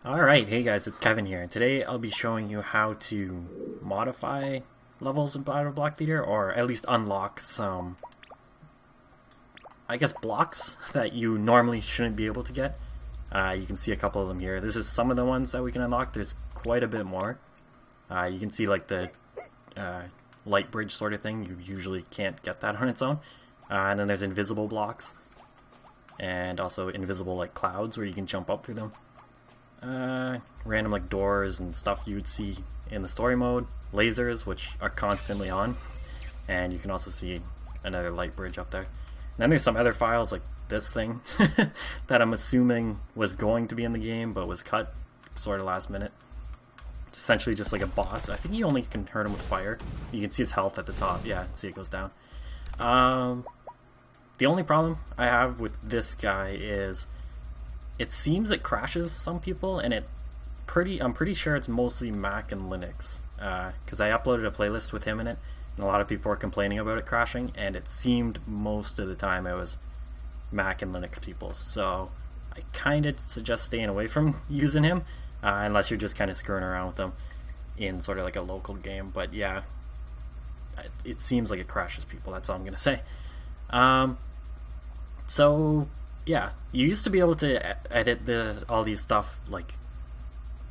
Alright, hey guys, it's Kevin here, and today I'll be showing you how to modify levels in BattleBlock Theater, or at least unlock some, I guess, blocks that you normally shouldn't be able to get. You can see a couple of them here. This is some of the ones that we can unlock. There's quite a bit more. You can see like the light bridge sort of thing. You usually can't get that on its own. And then there's invisible blocks, and also invisible like clouds where you can jump up through them. Random like doors and stuff you would see in the story mode, lasers which are constantly on, and you can also see another light bridge up there. And then there's some other files like this thing that I'm assuming was going to be in the game but was cut sort of last minute. It's essentially just like a boss. I think you only can hurt him with fire. You can see his health at the top. Yeah, see it goes down. The only problem I have with this guy is it seems it crashes some people, and I'm pretty sure it's mostly Mac and Linux, because I uploaded a playlist with him in it, and a lot of people were complaining about it crashing, and it seemed most of the time it was Mac and Linux people. So I kind of suggest staying away from using him, unless you're just kind of screwing around with them in sort of like a local game. But yeah, it seems like it crashes people. That's all I'm gonna say. So yeah, you used to be able to edit all these stuff like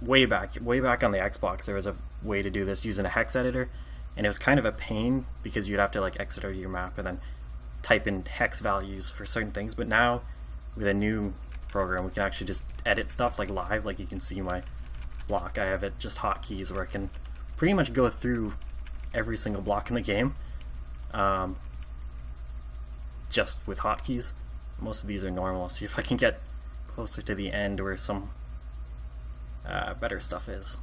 way back on the Xbox. There was a way to do this using a hex editor, and it was kind of a pain because you'd have to like exit out of your map and then type in hex values for certain things. But now with a new program, we can actually just edit stuff like live. Like you can see my block, I have it just hotkeys where I can pretty much go through every single block in the game, just with hotkeys. Most of these are normal. See if I can get closer to the end where some better stuff is.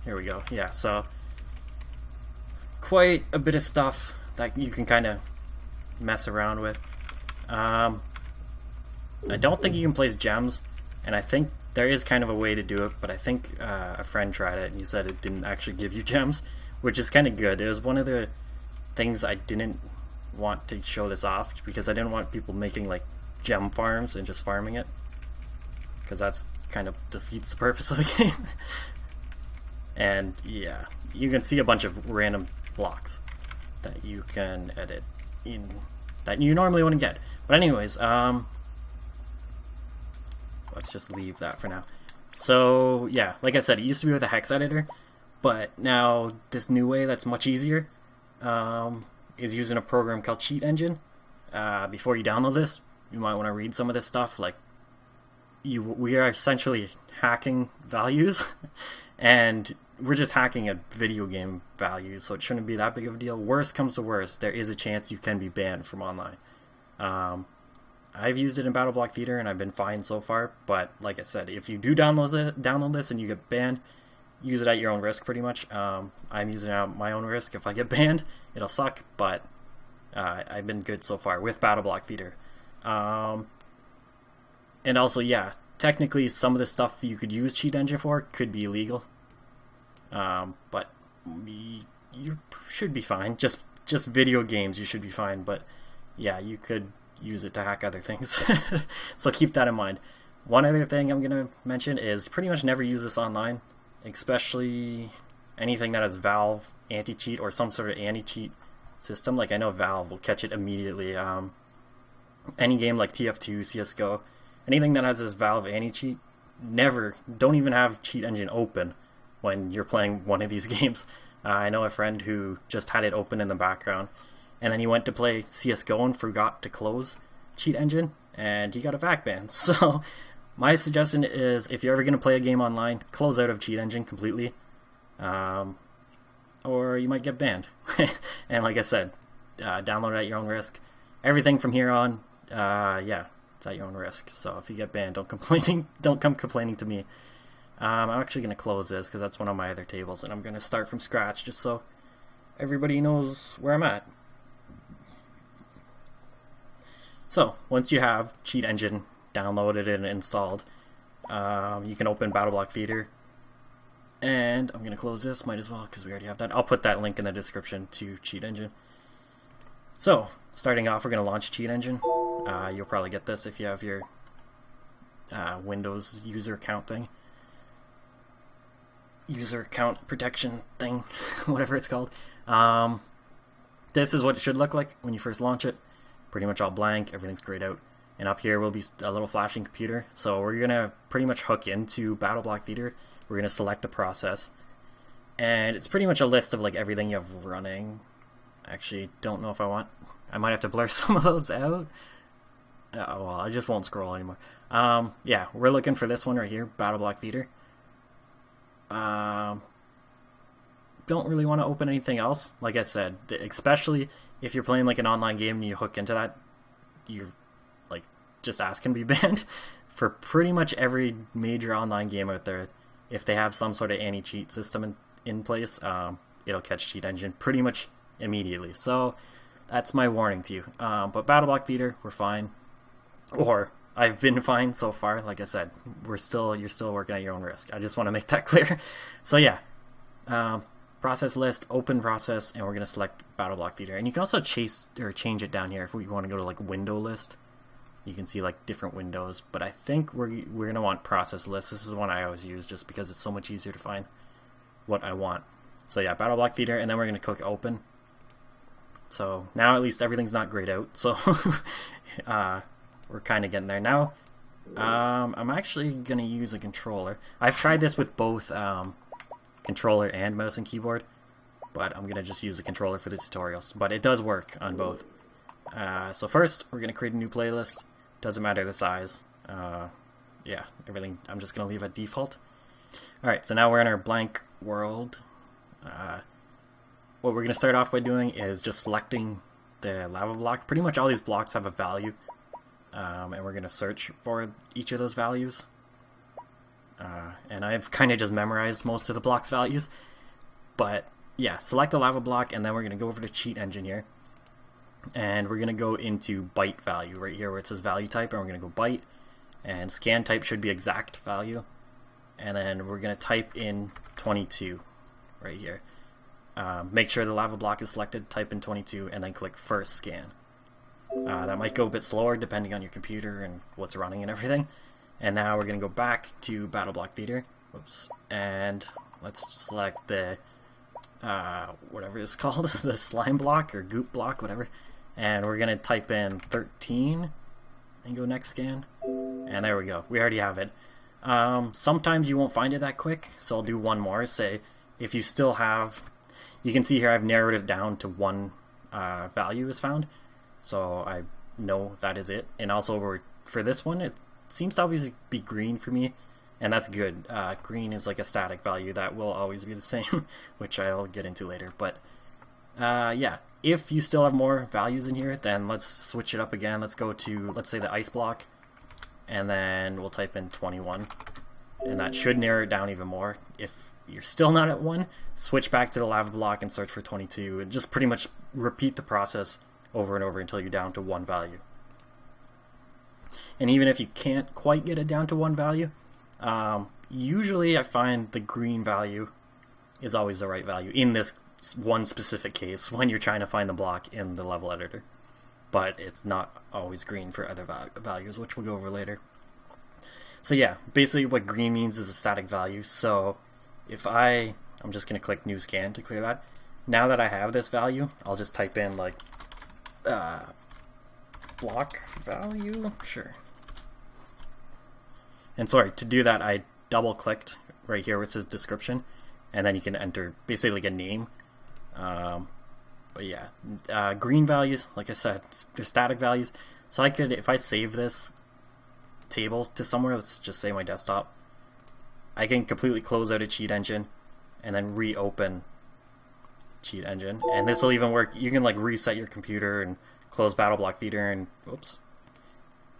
Here we go. Yeah, so quite a bit of stuff that you can kind of mess around with. I don't think you can place gems, and I think there is kind of a way to do it, but I think a friend tried it and he said it didn't actually give you gems, which is kind of good. It was one of the things I didn't want to show this off, because I didn't want people making like gem farms and just farming it, because that's kind of defeats the purpose of the game. And yeah, you can see a bunch of random blocks that you can edit in that you normally wouldn't get. But anyways, let's just leave that for now. So yeah, like I said, it used to be with a hex editor, but now this new way that's much easier is using a program called Cheat Engine. Before you download this, you might want to read some of this stuff. Like, we are essentially hacking values, and we're just hacking a video game value, so it shouldn't be that big of a deal. Worst comes to worst, there is a chance you can be banned from online. I've used it in BattleBlock Theater, and I've been fine so far. But like I said, if you do download this and you get banned, use it at your own risk, pretty much. I'm using it at my own risk. If I get banned, it'll suck, but I've been good so far with BattleBlock Theater. And also, yeah, technically some of the stuff you could use Cheat Engine for could be illegal, but you should be fine. Just video games, you should be fine, but yeah, you could use it to hack other things. So keep that in mind. One other thing I'm going to mention is pretty much never use this online, especially anything that has Valve anti-cheat or some sort of anti-cheat system. Like, I know Valve will catch it immediately. Any game like TF2, CSGO, anything that has this Valve anti-cheat, don't even have Cheat Engine open when you're playing one of these games. I know a friend who just had it open in the background, and then he went to play CSGO and forgot to close Cheat Engine, and he got a VAC ban. So my suggestion is, if you're ever going to play a game online, close out of Cheat Engine completely, or you might get banned. And like I said, download it at your own risk. Everything from here on, yeah, it's at your own risk. So if you get banned, don't come complaining to me. I'm actually going to close this because that's one of my other tables, and I'm going to start from scratch just so everybody knows where I'm at. So once you have Cheat Engine downloaded and installed, you can open BattleBlock Theater, and I'm going to close this, might as well because we already have that. I'll put that link in the description to Cheat Engine. So starting off, we're going to launch Cheat Engine. You'll probably get this if you have your Windows user account thing, user account protection thing, whatever it's called. This is what it should look like when you first launch it. Pretty much all blank, everything's grayed out. And up here will be a little flashing computer. So we're going to pretty much hook into BattleBlock Theater. We're going to select the process. And it's pretty much a list of like everything you have running. Actually, don't know if I might have to blur some of those out. Oh, well, I just won't scroll anymore. Yeah, we're looking for this one right here, BattleBlock Theater. Don't really want to open anything else. Like I said, especially if you're playing like an online game and you hook into that, you're like just asking to be banned. For pretty much every major online game out there, if they have some sort of anti-cheat system in place, it'll catch Cheat Engine pretty much immediately. So that's my warning to you. But BattleBlock Theater, we're fine. Or I've been fine so far. Like I said, you're still working at your own risk. I just want to make that clear. So yeah, process list, open process, and we're gonna select BattleBlock Theater. And you can also change it down here if we want to go to like window list. You can see like different windows, but I think we're gonna want process list. This is the one I always use just because it's so much easier to find what I want. So yeah, BattleBlock Theater, and then we're gonna click open. So now at least everything's not grayed out. So we're kind of getting there now. I'm actually gonna use a controller. I've tried this with both controller and mouse and keyboard, but I'm gonna just use a controller for the tutorials. But it does work on both. So first, we're gonna create a new playlist. Doesn't matter the size. Yeah, everything. I'm just gonna leave at default. All right, so now we're in our blank world. What we're gonna start off by doing is just selecting the lava block. Pretty much all these blocks have a value, and we're gonna search for each of those values. And I've kind of just memorized most of the block's values. But yeah, select the lava block, and then we're gonna go over to Cheat Engine here. And we're going to go into byte value right here where it says value type, and we're going to go byte, and scan type should be exact value, and then we're going to type in 22 right here. Make sure the lava block is selected, type in 22, and then click first scan. That might go a bit slower depending on your computer and what's running and everything. And now we're going to go back to BattleBlock Theater. Whoops. And let's select the whatever it's called, the slime block or goop block, whatever. And we're going to type in 13 and go next scan. And there we go. We already have it. Sometimes you won't find it that quick, so I'll do one more. Say, if you still have... You can see here I've narrowed it down to one value is found. So I know that is it. And also for this one, it seems to always be green for me. And that's good. Green is like a static value that will always be the same, which I'll get into later. But yeah, if you still have more values in here, then let's switch it up again. Let's go to, let's say, the ice block, and then we'll type in 21. And that should narrow it down even more. If you're still not at 1, switch back to the lava block and search for 22. And just pretty much repeat the process over and over until you're down to 1 value. And even if you can't quite get it down to 1 value, usually I find the green value is always the right value in this one specific case when you're trying to find the block in the level editor. But it's not always green for other values, which we'll go over later. So yeah, basically what green means is a static value. So if I'm just going to click new scan to clear that. Now that I have this value, I'll just type in like block value, sure. And sorry, to do that I double clicked right here where it says description, and then you can enter basically like a name. But yeah, green values, like I said, they're static values. So I could, if I save this table to somewhere, let's just say my desktop, I can completely close out a Cheat Engine and then reopen Cheat Engine. And this will even work. You can like reset your computer and close BattleBlock Theater and oops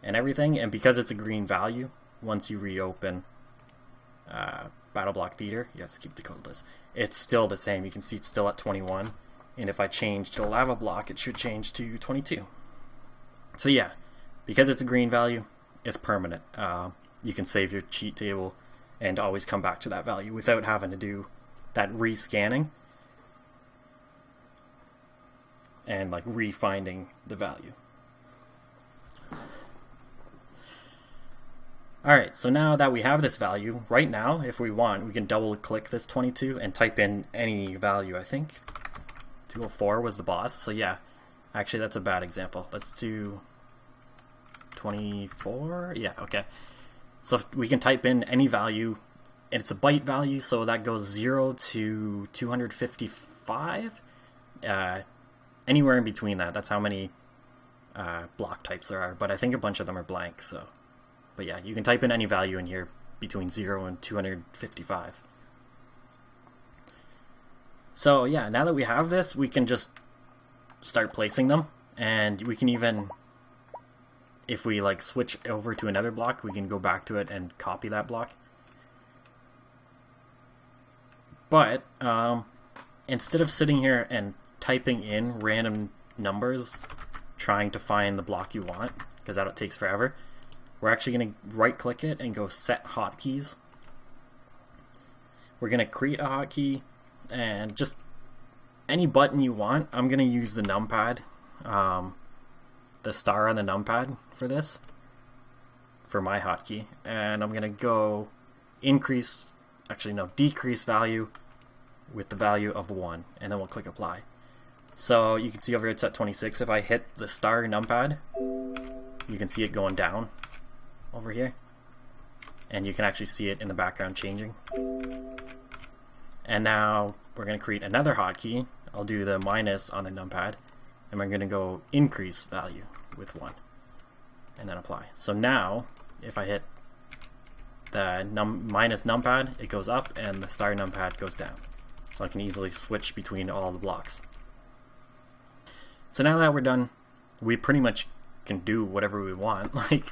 and everything. And because it's a green value, once you reopen BattleBlock Theater, yes, keep the code list, it's still the same. You can see it's still at 21, and if I change to lava block, it should change to 22. So yeah, because it's a green value, it's permanent. You can save your cheat table and always come back to that value without having to do that rescanning and like refinding the value. Alright, so now that we have this value, right now, if we want, we can double click this 22 and type in any value, I think. 204 was the boss, so yeah. Actually, that's a bad example. Let's do 24? Yeah, okay. So we can type in any value, and it's a byte value, so that goes 0 to 255. Anywhere in between that. That's how many block types there are, but I think a bunch of them are blank, so. But yeah, you can type in any value in here between 0 and 255. So yeah, now that we have this, we can just start placing them, and we can even, if we like switch over to another block, we can go back to it and copy that block. But instead of sitting here and typing in random numbers trying to find the block you want, because that takes forever, we're actually going to right click it and go set hotkeys. We're going to create a hotkey and just any button you want. I'm going to use the numpad, the star on the numpad for this, for my hotkey. And I'm going to go decrease value with the value of 1, and then we'll click apply. So you can see over here it's at 26. If I hit the star numpad, you can see it going down over here, and you can actually see it in the background changing. And now we're going to create another hotkey. I'll do the minus on the numpad, and we're going to go increase value with 1, and then apply. So now if I hit the minus numpad, it goes up, and the star numpad goes down. So I can easily switch between all the blocks. So now that we're done, we pretty much can do whatever we want. Like,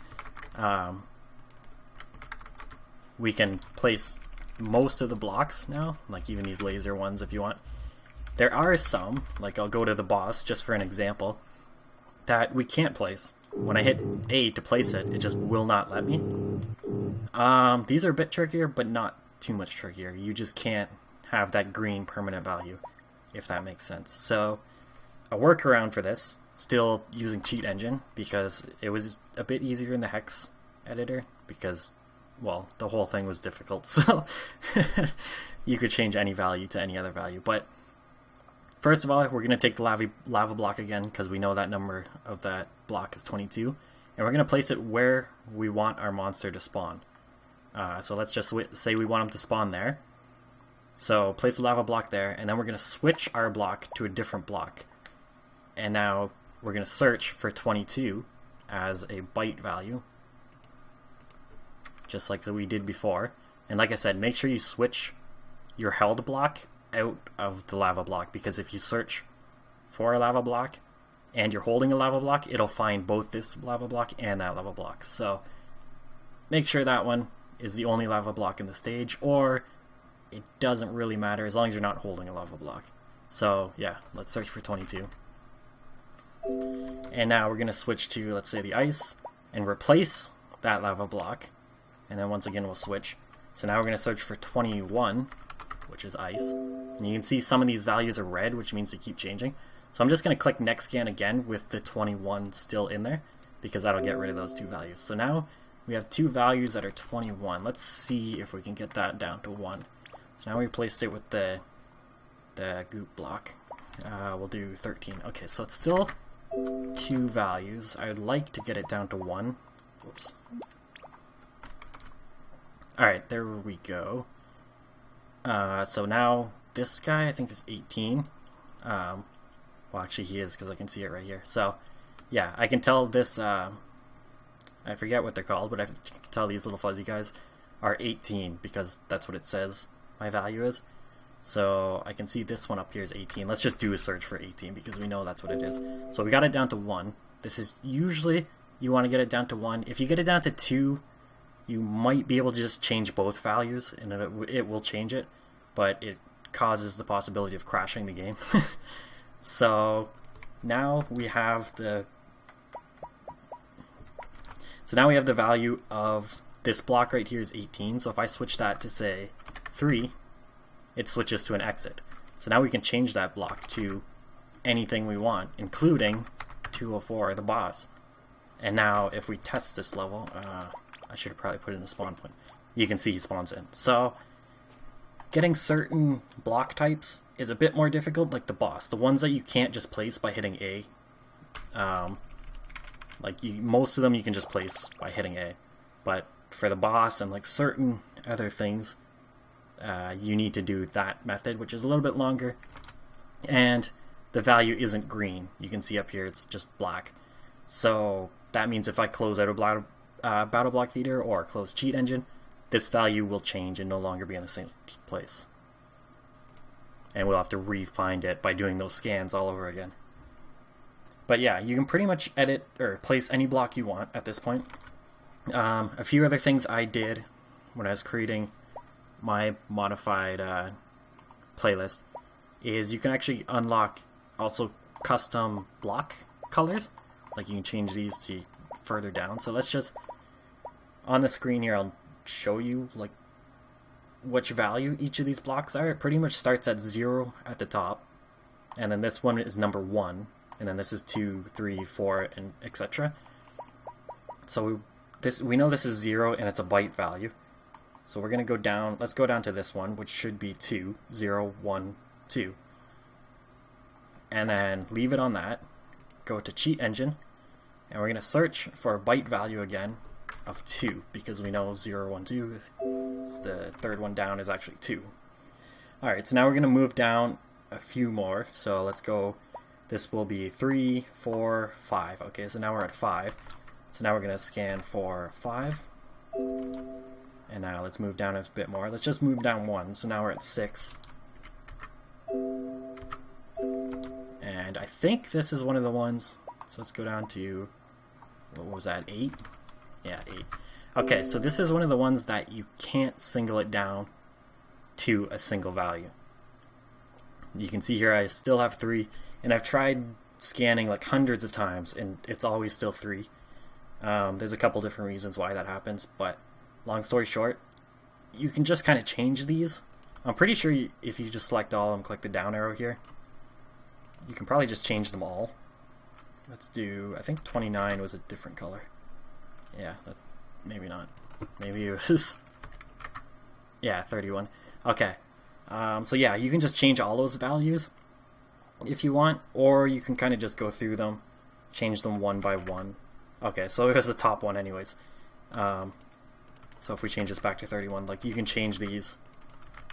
we can place most of the blocks now, like even these laser ones if you want. There are some, like I'll go to the boss just for an example, that we can't place. When I hit A to place it, it just will not let me. These are a bit trickier, but not too much trickier. You just can't have that green permanent value, if that makes sense. So a workaround for this, still using cheat engine, because it was a bit easier in the hex editor, because, well, the whole thing was difficult, so you could change any value to any other value. But first of all, we're going to take the lava block again, because we know that number of that block is 22, and we're going to place it where we want our monster to spawn. So let's just say we want him to spawn there. So place the lava block there, and then we're going to switch our block to a different block. And now we're going to search for 22 as a byte value, just like we did before. And like I said, make sure you switch your held block out of the lava block, because if you search for a lava block and you're holding a lava block, it'll find both this lava block and that lava block. So make sure that one is the only lava block in the stage, or it doesn't really matter as long as you're not holding a lava block. So yeah, let's search for 22. And now we're going to switch to, let's say, the ice, and replace that lava block. And then once again we'll switch. So now we're going to search for 21, which is ice. And you can see some of these values are red, which means they keep changing. So I'm just going to click next scan again with the 21 still in there, because that'll get rid of those two values. So now we have two values that are 21. Let's see if we can get that down to 1. So now we placed it with the goop block. We'll do 13. Okay, so it's still two values. I would like to get it down to 1. Whoops. Alright, there we go. So now this guy I think is 18. Well, actually he is, because I can see it right here. So yeah, I can tell this, I forget what they're called, but I can tell these little fuzzy guys are 18, because that's what it says my value is. So I can see this one up here is 18. Let's just do a search for 18, because we know that's what it is. So we got it down to 1. This is usually, you want to get it down to 1. If you get it down to 2, you might be able to just change both values, and it will change it, but it causes the possibility of crashing the game. So now we have the value of this block right here is 18. So if I switch that to, say, 3, it switches to an exit. So now we can change that block to anything we want, including 204, the boss. And now if we test this level, I should have probably put it in the spawn point. You can see he spawns in. So getting certain block types is a bit more difficult, like the boss. The ones that you can't just place by hitting A. Most of them you can just place by hitting A. But for the boss and like certain other things, you need to do that method, which is a little bit longer. And the value isn't green. You can see up here it's just black. So that means if I close out a BattleBlock theater or close cheat engine, this value will change and no longer be in the same place. And we'll have to re-find it by doing those scans all over again. But yeah, you can pretty much edit or place any block you want at this point. A few other things I did when I was creating my modified playlist is you can actually unlock also custom block colors. Like you can change these to further down. So let's just, on the screen here, I'll show you like which value each of these blocks are. It pretty much starts at 0 at the top, and then this one is number 1, and then this is 2, 3, 4, and etc. So we know this is 0 and it's a byte value. So we're gonna go down. Let's go down to this one, which should be 2, 0, 1, 2, and then leave it on that. Go to cheat engine, and we're gonna search for a byte value again of 2, because we know 0, 1, 2, the third one down is actually 2. Alright, so now we're going to move down a few more. So let's go, this will be 3, 4, 5. Okay, so now we're at 5. So now we're going to scan for 5. And now let's move down a bit more. Let's just move down 1. So now we're at 6. And I think this is one of the ones. So let's go down to, what was that, 8? Yeah, 8. Okay, so this is one of the ones that you can't single it down to a single value. You can see here I still have 3, and I've tried scanning like hundreds of times, and it's always still 3. There's a couple different reasons why that happens, but long story short, you can just kind of change these. I'm pretty sure if you just select all and click the down arrow here, you can probably just change them all. Let's do, I think 29 was a different color. Yeah, maybe not. Maybe it was, yeah, 31. Okay, so yeah, you can just change all those values if you want, or you can kind of just go through them, change them one by one. Okay, so it was the top one anyways. So if we change this back to 31, like you can change these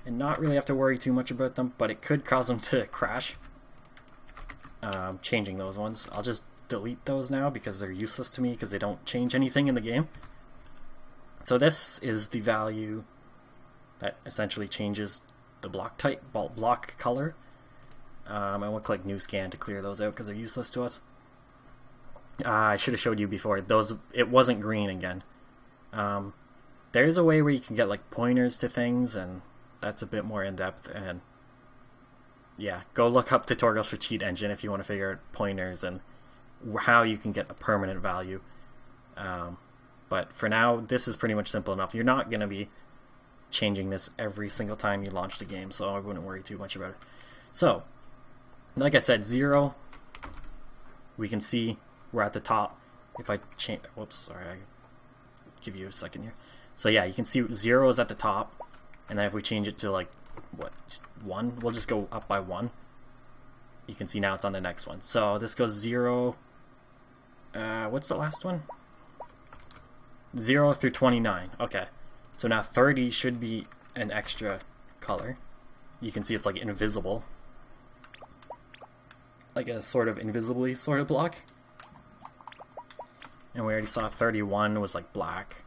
and not really have to worry too much about them, but it could cause them to crash. Changing those ones. I'll just delete those now because they're useless to me because they don't change anything in the game. So this is the value that essentially changes the block type, block color. And we'll click new scan to clear those out because they're useless to us. I should have showed you before. It wasn't green again. There is a way where you can get like pointers to things, and that's a bit more in depth. And yeah, go look up tutorials for cheat engine if you want to figure out pointers and how you can get a permanent value. But for now, this is pretty much simple enough. You're not going to be changing this every single time you launch the game, so I wouldn't worry too much about it. So, like I said, 0, we can see we're at the top. If I change, whoops, sorry, I give you a second here. So yeah, you can see 0 is at the top, and then if we change it to like, what, 1, we'll just go up by 1. You can see now it's on the next one. So this goes 0, what's the last one? 0 through 29. Okay, so now 30 should be an extra color. You can see it's like invisible, like a sort of invisibly sort of block. And we already saw 31 was like black.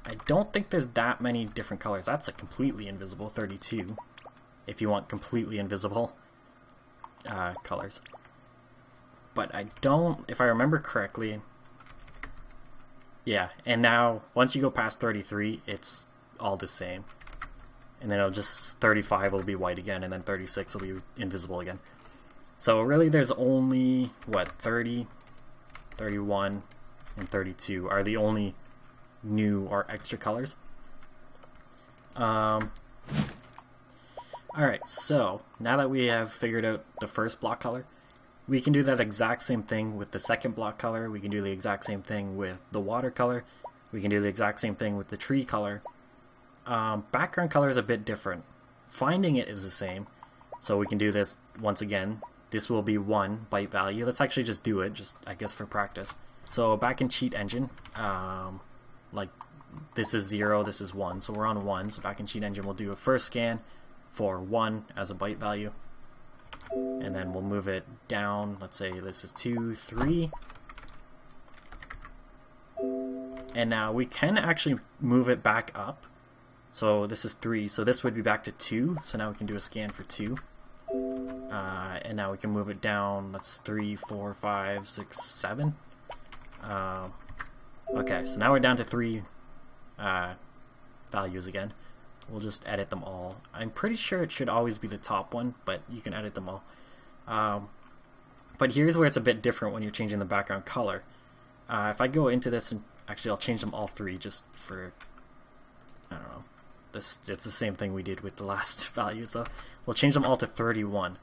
I don't think there's that many different colors. That's a completely invisible 32 if you want completely invisible colors. But I don't, if I remember correctly, yeah, and now once you go past 33, it's all the same. And then it'll just, 35 will be white again, and then 36 will be invisible again. So really there's only, what, 30, 31, and 32 are the only new or extra colors. Alright, so now that we have figured out the first block color, we can do that exact same thing with the second block color. We can do the exact same thing with the water color. we can do the exact same thing with the tree color. Background color is a bit different. Finding it is the same. So we can do this once again. This will be 1 byte value. Let's actually just do it, just I guess for practice. So back in Cheat Engine, like this is 0, this is 1, so we're on 1. So back in Cheat Engine, we'll do a first scan for 1 as a byte value, and then we'll move it down. Let's say this is 2, 3, and now we can actually move it back up. So this is 3, so this would be back to 2. So now we can do a scan for 2. And now we can move it down. That's 3, 4, 5, 6, 7. Okay, so now we're down to 3 values again. We'll just edit them all. I'm pretty sure it should always be the top one, but you can edit them all. But here's where it's a bit different when you're changing the background color. If I go into this, and actually I'll change them all 3 just for, I don't know. It's the same thing we did with the last value, so we'll change them all to 31.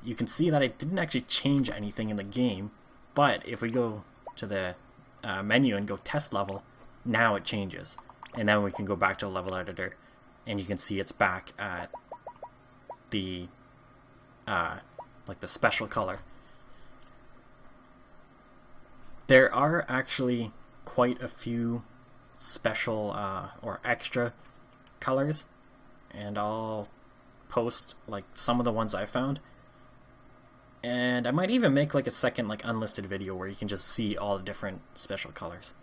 You can see that I didn't actually change anything in the game, but if we go to the menu and go test level, now it changes. And then we can go back to the level editor, and you can see it's back at the like the special color. There are actually quite a few special or extra colors, and I'll post like some of the ones I found, and I might even make like a second like unlisted video where you can just see all the different special colors,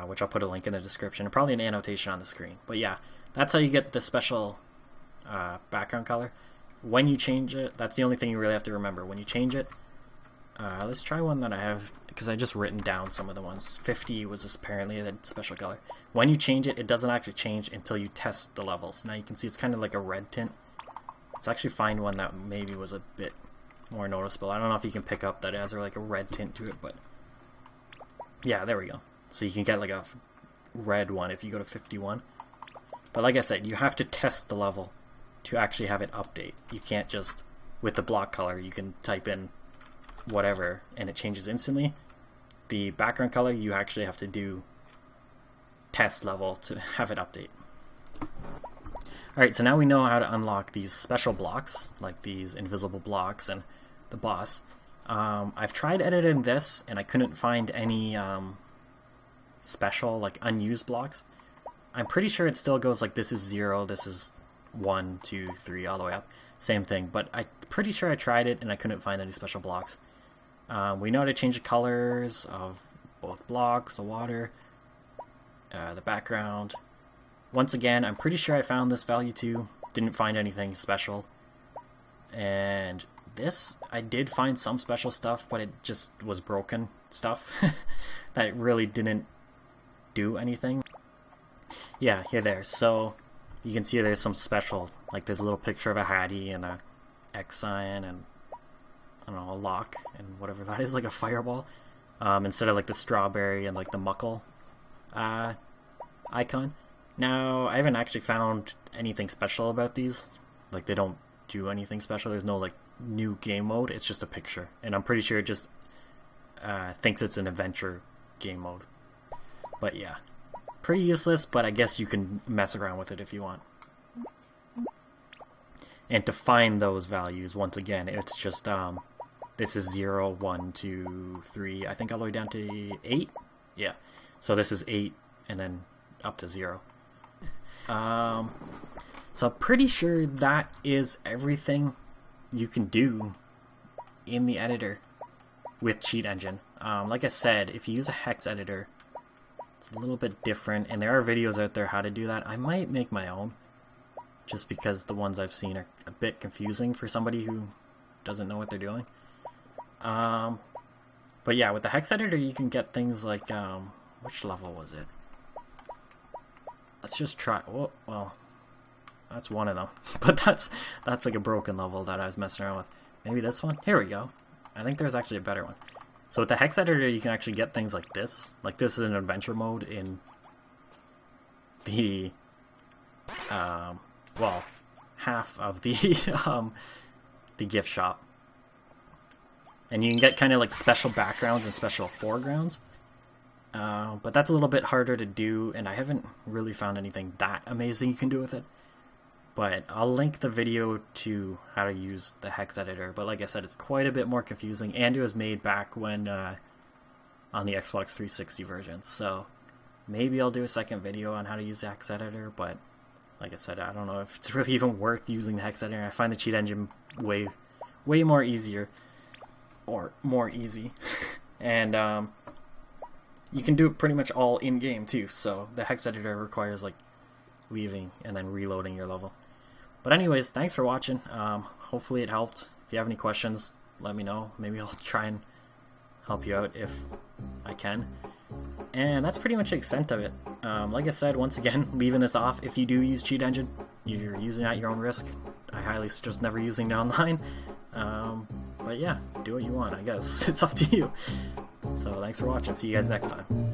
which I'll put a link in the description and probably an annotation on the screen. But yeah, that's how you get the special background color. When you change it, that's the only thing you really have to remember. When you change it, let's try one that I have, because I just written down some of the ones. 50 was just apparently the special color. When you change it, it doesn't actually change until you test the levels. Now you can see it's kind of like a red tint. Let's actually find one that maybe was a bit more noticeable. I don't know if you can pick up that it has like a red tint to it, but yeah, there we go. So you can get like a red one if you go to 51. But like I said, you have to test the level to actually have it update. You can't just, with the block color, you can type in whatever and it changes instantly. The background color, you actually have to do test level to have it update. Alright, so now we know how to unlock these special blocks, like these invisible blocks and the boss. I've tried editing this and I couldn't find any special, like unused blocks. I'm pretty sure it still goes like this is 0, this is 1, 2, 3, all the way up. Same thing, but I'm pretty sure I tried it and I couldn't find any special blocks. We know how to change the colors of both blocks, the water, the background. Once again, I'm pretty sure I found this value too. Didn't find anything special. And this, I did find some special stuff, but it just was broken stuff that really didn't do anything. Yeah, here there. So you can see there's some special, like there's a little picture of a Hattie and a X sign and I don't know, a lock and whatever that is, like a fireball, instead of like the strawberry and like the muckle icon. Now, I haven't actually found anything special about these. Like, they don't do anything special. There's no like new game mode. It's just a picture, and I'm pretty sure it just thinks it's an adventure game mode. But yeah, pretty useless, but I guess you can mess around with it if you want. And to find those values, once again, it's just this is 0, 1, 2, 3, I think all the way down to 8. Yeah, so this is 8 and then up to 0. So I'm pretty sure that is everything you can do in the editor with Cheat Engine. Like I said, if you use a hex editor, it's a little bit different, and there are videos out there how to do that. I might make my own, just because the ones I've seen are a bit confusing for somebody who doesn't know what they're doing. But yeah, with the hex editor you can get things like, which level was it? Let's just try, well, that's one of them. But that's like a broken level that I was messing around with. Maybe this one? Here we go. I think there's actually a better one. So with the hex editor you can actually get things like this. Like this is an adventure mode in the, well, half of the the gift shop, and you can get kind of like special backgrounds and special foregrounds. But that's a little bit harder to do, and I haven't really found anything that amazing you can do with it. But I'll link the video to how to use the hex editor. But like I said, it's quite a bit more confusing, and it was made back when on the Xbox 360 version. So maybe I'll do a second video on how to use the hex editor, but like I said, I don't know if it's really even worth using the hex editor. I find the cheat engine way more easier, or more easy. And you can do it pretty much all in-game too, so the hex editor requires like leaving and then reloading your level. But anyways, thanks for watching. Hopefully it helped. If you have any questions, let me know. Maybe I'll try and help you out if I can. And that's pretty much the extent of it. Like I said, once again, leaving this off. If you do use cheat engine, you're using it at your own risk. I highly suggest never using it online. But yeah, do what you want, I guess. It's up to you. So thanks for watching. See you guys next time.